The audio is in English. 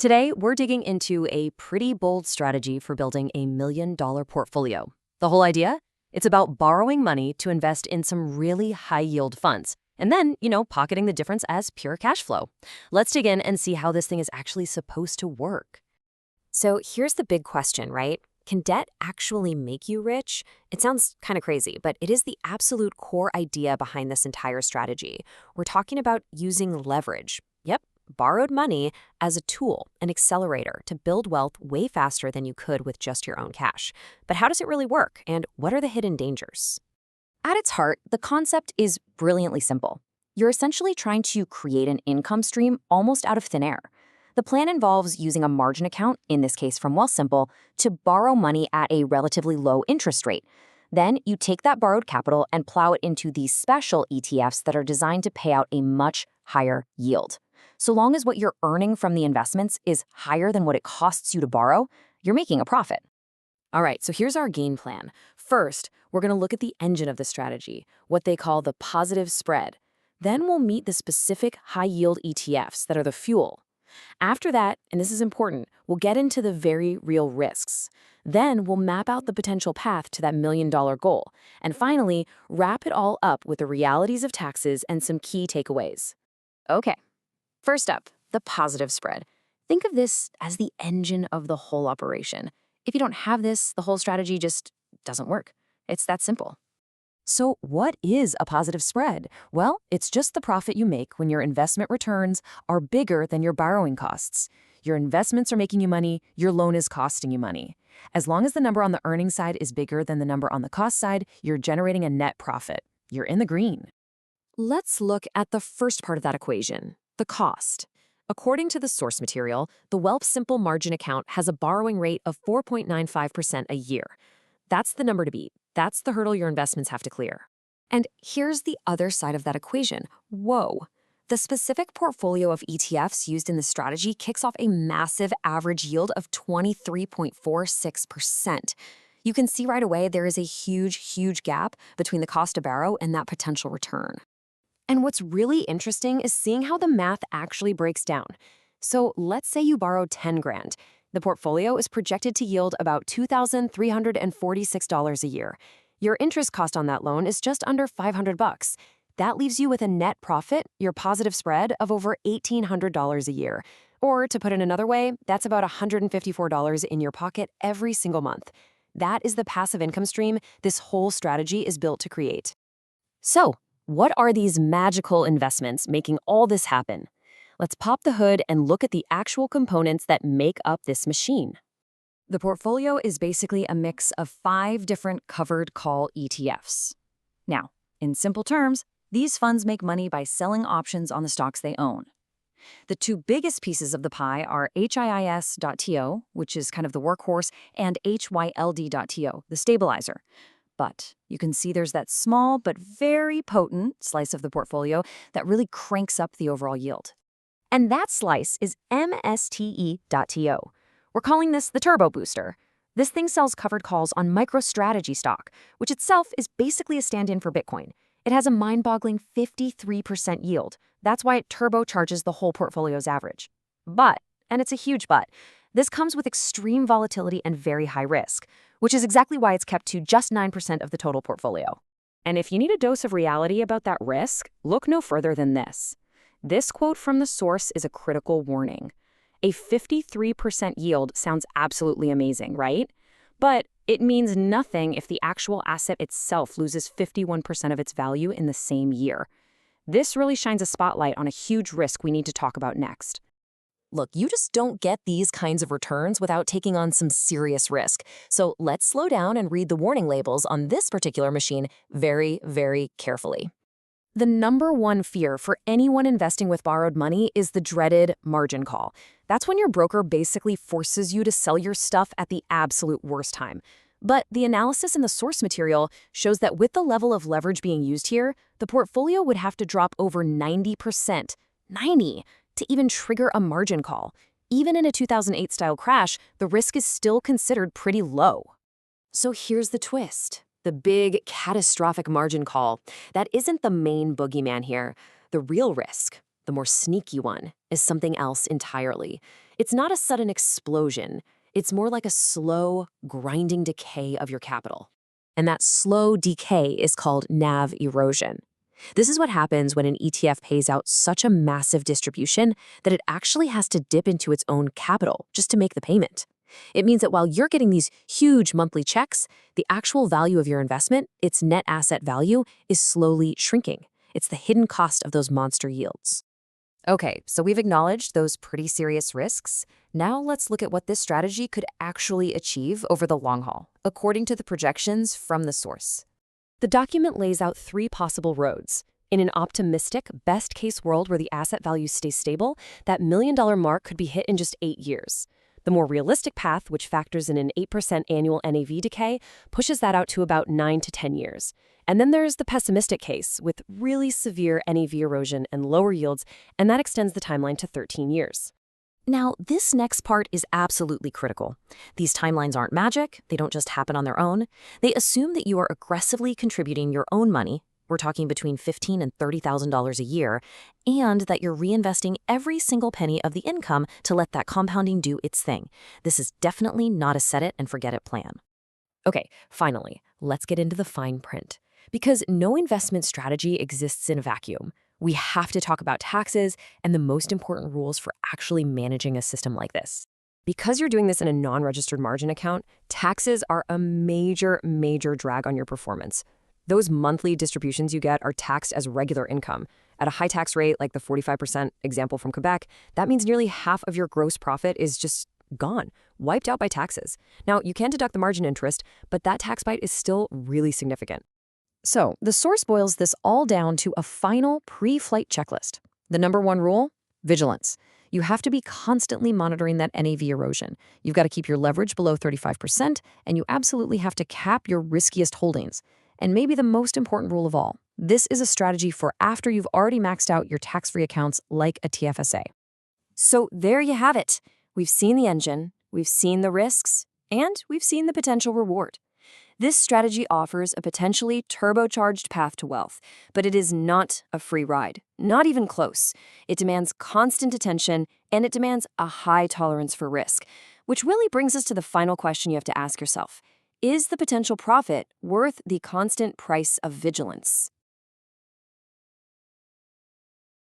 Today, we're digging into a pretty bold strategy for building a $1 million portfolio. The whole idea? It's about borrowing money to invest in some really high-yield funds, and then, pocketing the difference as pure cash flow. Let's dig in and see how this thing is actually supposed to work. So here's the big question, right? Can debt actually make you rich? It sounds kind of crazy, but it is the absolute core idea behind this entire strategy. We're talking about using leverage. Yep, borrowed money as a tool, an accelerator to build wealth way faster than you could with just your own cash. But how does it really work, and what are the hidden dangers? At its heart, the concept is brilliantly simple. You're essentially trying to create an income stream almost out of thin air. The plan involves using a margin account, in this case from Wealthsimple, to borrow money at a relatively low interest rate. Then you take that borrowed capital and plow it into these special ETFs that are designed to pay out a much higher yield. So long as what you're earning from the investments is higher than what it costs you to borrow, you're making a profit. All right, so here's our game plan. First, we're going to look at the engine of the strategy, what they call the positive spread. Then we'll meet the specific high-yield ETFs that are the fuel. After that, and this is important, we'll get into the very real risks. Then we'll map out the potential path to that $1 million goal. And finally, wrap it all up with the realities of taxes and some key takeaways. Okay, first up, the positive spread. Think of this as the engine of the whole operation. If you don't have this, the whole strategy just doesn't work. It's that simple. So what is a positive spread? Well, it's just the profit you make when your investment returns are bigger than your borrowing costs. Your investments are making you money, your loan is costing you money. As long as the number on the earning side is bigger than the number on the cost side, you're generating a net profit. You're in the green. Let's look at the first part of that equation, the cost. According to the source material, the Wealthsimple margin account has a borrowing rate of 4.95% a year. That's the number to beat. That's the hurdle your investments have to clear. And here's the other side of that equation. Whoa. The specific portfolio of ETFs used in the strategy kicks off a massive average yield of 23.46%. You can see right away there is a huge gap between the cost to borrow and that potential return. And what's really interesting is seeing how the math actually breaks down. So let's say you borrow 10 grand. The portfolio is projected to yield about $2,346 a year. Your interest cost on that loan is just under $500. That leaves you with a net profit, your positive spread, of over $1,800 a year. Or to put it another way, that's about $154 in your pocket every single month. That is the passive income stream this whole strategy is built to create. So, what are these magical investments making all this happen? Let's pop the hood and look at the actual components that make up this machine. The portfolio is basically a mix of 5 different covered call ETFs. Now, in simple terms, these funds make money by selling options on the stocks they own. The 2 biggest pieces of the pie are HIIS.to, which is kind of the workhorse, and HYLD.to, the stabilizer. But you can see there's that small but very potent slice of the portfolio that really cranks up the overall yield. And that slice is MSTE.to. We're calling this the Turbo Booster. This thing sells covered calls on MicroStrategy stock, which itself is basically a stand-in for Bitcoin. It has a mind-boggling 53% yield. That's why it turbocharges the whole portfolio's average. But, and it's a huge but, this comes with extreme volatility and very high risk, which is exactly why it's kept to just 9% of the total portfolio. And if you need a dose of reality about that risk, look no further than this. This quote from the source is a critical warning. A 53% yield sounds absolutely amazing, right? But it means nothing if the actual asset itself loses 51% of its value in the same year. This really shines a spotlight on a huge risk we need to talk about next. Look, you just don't get these kinds of returns without taking on some serious risk. So let's slow down and read the warning labels on this particular machine very carefully. The number one fear for anyone investing with borrowed money is the dreaded margin call. That's when your broker basically forces you to sell your stuff at the absolute worst time. But the analysis in the source material shows that with the level of leverage being used here, the portfolio would have to drop over 90%, 90, to even trigger a margin call. Even in a 2008-style crash, the risk is still considered pretty low. So here's the twist. The big, catastrophic margin call. That isn't the main boogeyman here. The real risk, The more sneaky one is something else entirely. It's not a sudden explosion. It's more like a slow, grinding decay of your capital. And that slow decay is called NAV erosion. This is what happens when an ETF pays out such a massive distribution that it actually has to dip into its own capital just to make the payment. It means that while you're getting these huge monthly checks, the actual value of your investment, its net asset value, is slowly shrinking. It's the hidden cost of those monster yields. Okay, so we've acknowledged those pretty serious risks. Now let's look at what this strategy could actually achieve over the long haul, according to the projections from the source. The document lays out 3 possible roads. In an optimistic, best-case world where the asset value stays stable, that $1 million mark could be hit in just 8 years. The more realistic path, which factors in an 8% annual NAV decay, pushes that out to about 9 to 10 years. And then there's the pessimistic case, with really severe NAV erosion and lower yields, and that extends the timeline to 13 years. Now, this next part is absolutely critical. These timelines aren't magic, they don't just happen on their own. They assume that you are aggressively contributing your own money, we're talking between $15,000 and $30,000 a year, and that you're reinvesting every single penny of the income to let that compounding do its thing. This is definitely not a set-it-and-forget-it plan. Okay, finally, let's get into the fine print. Because no investment strategy exists in a vacuum. We have to talk about taxes and the most important rules for actually managing a system like this. Because you're doing this in a non-registered margin account, taxes are a major drag on your performance. Those monthly distributions you get are taxed as regular income. At a high tax rate, like the 45% example from Quebec, that means nearly half of your gross profit is just gone, wiped out by taxes. Now, you can deduct the margin interest, but that tax bite is still really significant. So, the source boils this all down to a final pre-flight checklist. The number 1 rule? Vigilance. You have to be constantly monitoring that NAV erosion. You've got to keep your leverage below 35%, and you absolutely have to cap your riskiest holdings. And maybe the most important rule of all, this is a strategy for after you've already maxed out your tax-free accounts like a TFSA. So there you have it. We've seen the engine, we've seen the risks, and we've seen the potential reward. This strategy offers a potentially turbocharged path to wealth, but it is not a free ride, not even close. It demands constant attention, and it demands a high tolerance for risk, which really brings us to the final question you have to ask yourself. Is the potential profit worth the constant price of vigilance?